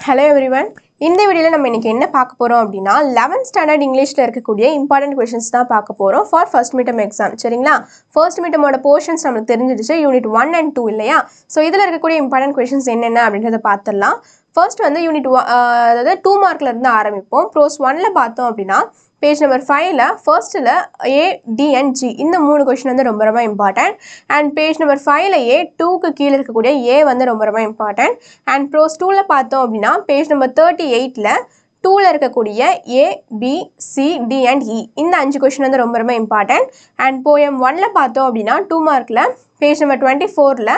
Hello everyone. இந்த வீடியோல நம்ம இன்னைக்கு என்ன பார்க்க போறோம் அப்படினா 11th ஸ்டாண்டர்ட் இங்கிலீஷ்ல இருக்கக்கூடிய இம்பார்ட்டன்ட் क्वेश्चंस தான் பார்க்க போறோம் for first midterm exam. சரிங்களா? first midterm ஓட portions நமக்கு தெரிஞ்சிடுச்சு யூனிட் 1 and 2 இல்லையா? சோ இதுல இருக்கக்கூடிய இம்பார்ட்டன்ட் क्वेश्चंस என்னென்ன அப்படின்றத பார்த்தறலாம். ஃபர்ஸ்ட் வந்து யூனிட் அதாவது 2 மார்க்ல இருந்து ஆரம்பிப்போம். ப்ரோஸ் 1ல பார்த்தோம் அப்படினா பேஜ் நம்பர் 5ல ஃபர்ஸ்ட்ல A, D and G இந்த மூணு क्वेश्चन வந்து ரொம்ப ரொம்ப இம்பார்ட்டன்ட். அண்ட் பேஜ் நம்பர் 5லயே 2 க்கு கீழ இருக்கக்கூடிய A வந்து ரொம்ப ரொம்ப இம்பார்ட்டன்ட். அண்ட் ப்ரோஸ் 2ல பார்த்தோம் அப்படினா பேஜ் நம்பர் 38ல 2ல இருக்கக்கூடிய A, B, C, D and E இந்த 5 क्वेश्चन வந்து ரொம்ப ரொம்ப இம்பார்ட்டன்ட். அண்ட் போயம் 1ல பார்த்தோம் அப்படினா 2 மார்க்ல பேஜ் நம்பர் 24ல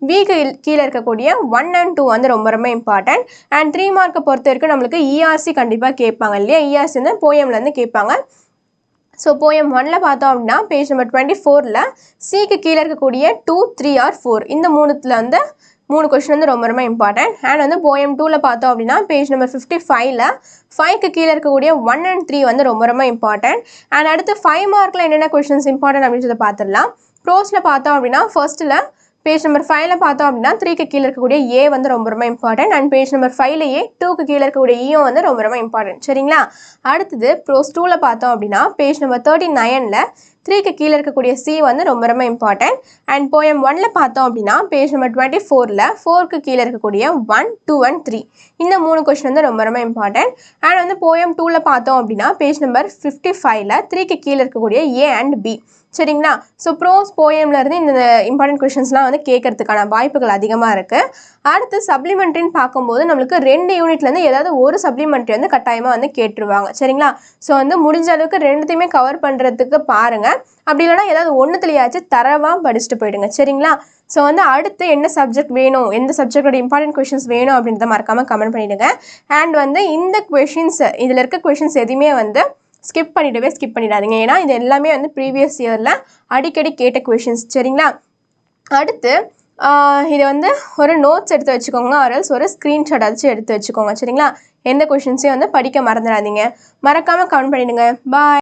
B க்கு கீழ இருக்கக்கூடிய 1 and 2 வந்து ரொம்ப ரொம்ப இம்பார்ட்டன்ட். அண்ட் 3 மார்க்க பொறுத்தவரைக்கும் நமக்கு ERC கண்டிப்பா கேட்பாங்க இல்லையா? ERC வந்து போயம்ல இருந்து கேட்பாங்க. ஸோ போயம் 1ல பார்த்தோம் அப்படின்னா பேஜ் நம்பர் 24ல சிக்கு கீழே இருக்கக்கூடிய 2, 3 or 4 இந்த மூணுத்துல வந்து 3 கொஸ்டின் வந்து ரொம்ப ரொம்ப இம்பார்ட்டன்ட். அண்ட் வந்து போயம் 2ல பார்த்தோம் அப்படின்னா பேஜ் நம்பர் 55ல 5க்கு கீழே இருக்கக்கூடிய 1 and 3 வந்து ரொம்ப ரொம்ப இம்பார்ட்டன்ட். அண்ட் அடுத்து 5 மார்க்ல என்னென்ன கொஸ்டின்ஸ் இம்பார்ட்டன்ட் அப்படின்றத பார்த்துடலாம். ப்ரோஸ்ல பார்த்தோம் அப்படின்னா ஃபர்ஸ்ட்ல பேஜ் நம்பர் 5ல பார்த்தோம் அப்படின்னா 3க்கு கீழே இருக்கக்கூடிய A வந்து ரொம்ப ரொம்ப இம்பார்ட்டன்ட். அண்ட் பேஜ் நம்பர் 5லயே 2க்கு கீழே இருக்கக்கூடிய E வந்து ரொம்ப ரொம்ப இம்பார்ட்டன்ட். சரிங்களா? அடுத்தது ப்ரோஸ் 2ல பார்த்தோம் அப்படின்னா பேஜ் நம்பர் 39ல 3க்கு கீழே இருக்கக்கூடிய C வந்து ரொம்ப ரொம்ப இம்பார்ட்டன்ட். அண்ட் போயம் 1ல பார்த்தோம் அப்படின்னா பேஜ் நம்பர் 24ல 4க்கு கீழே இருக்கக்கூடிய 1, 2 and 3 இந்த மூணு கொஸ்டின் வந்து ரொம்ப ரொம்ப இம்பார்ட்டன்ட். அண்ட் வந்து போயம் 2ல பார்த்தோம் அப்படின்னா பேஜ் நம்பர் 55ல 3க்கு கீழே இருக்கக்கூடிய A and B. சரிங்களா? ஸோ ப்ரோஸ் போயம்ல இருந்து இந்த இம்பார்ட்டன்ட் கொஸ்டின்ஸ்லாம் வந்து கேட்கறதுக்கான வாய்ப்புகள் அதிகமாக இருக்கு. அடுத்து சப்ளிமெண்ட்ரின்னு பார்க்கும்போது நம்மளுக்கு 2 யூனிட்லேருந்து ஏதாவது ஒரு சப்ளிமெண்ட்ரி வந்து கட்டாயமாக வந்து கேட்டுருவாங்க. சரிங்களா? ஸோ வந்து முடிஞ்ச அளவுக்கு ரெண்டுத்தையுமே கவர் பண்ணுறதுக்கு பாருங்க. அப்படி இல்லைனா ஏதாவது ஒன்றுத்துலையாச்சும் தரவாக படிச்சுட்டு போயிடுங்க. சரிங்களா? ஸோ வந்து அடுத்து என்ன சப்ஜெக்ட் வேணும், எந்த சப்ஜெக்டோட இம்பார்ட்டன்ட் கொஸ்டின்ஸ் வேணும் அப்படின்றத மறக்காமல் கமெண்ட் பண்ணிவிடுங்க. அண்ட் வந்து இந்த கொஷின்ஸ் இதில் இருக்க கொஷின்ஸ் எதுவுமே வந்து ஸ்கிப் பண்ணிடாதீங்க. ஏன்னா இது எல்லாமே வந்து ப்ரீவியஸ் இயரில் அடிக்கடி கேட்ட கொஷின்ஸ். சரிங்களா? அடுத்து இதை வந்து ஒரு நோட்ஸ் எடுத்து வச்சுக்கோங்க, ஆர்எல்ஸ் ஒரு ஸ்க்ரீன்ஷாட் ஆச்சு எடுத்து வச்சுக்கோங்க. சரிங்களா? எந்த கொஷின்ஸையும் வந்து படிக்க மறந்துடாதீங்க. மறக்காமல் கமெண்ட் பண்ணிடுங்க. பாய்.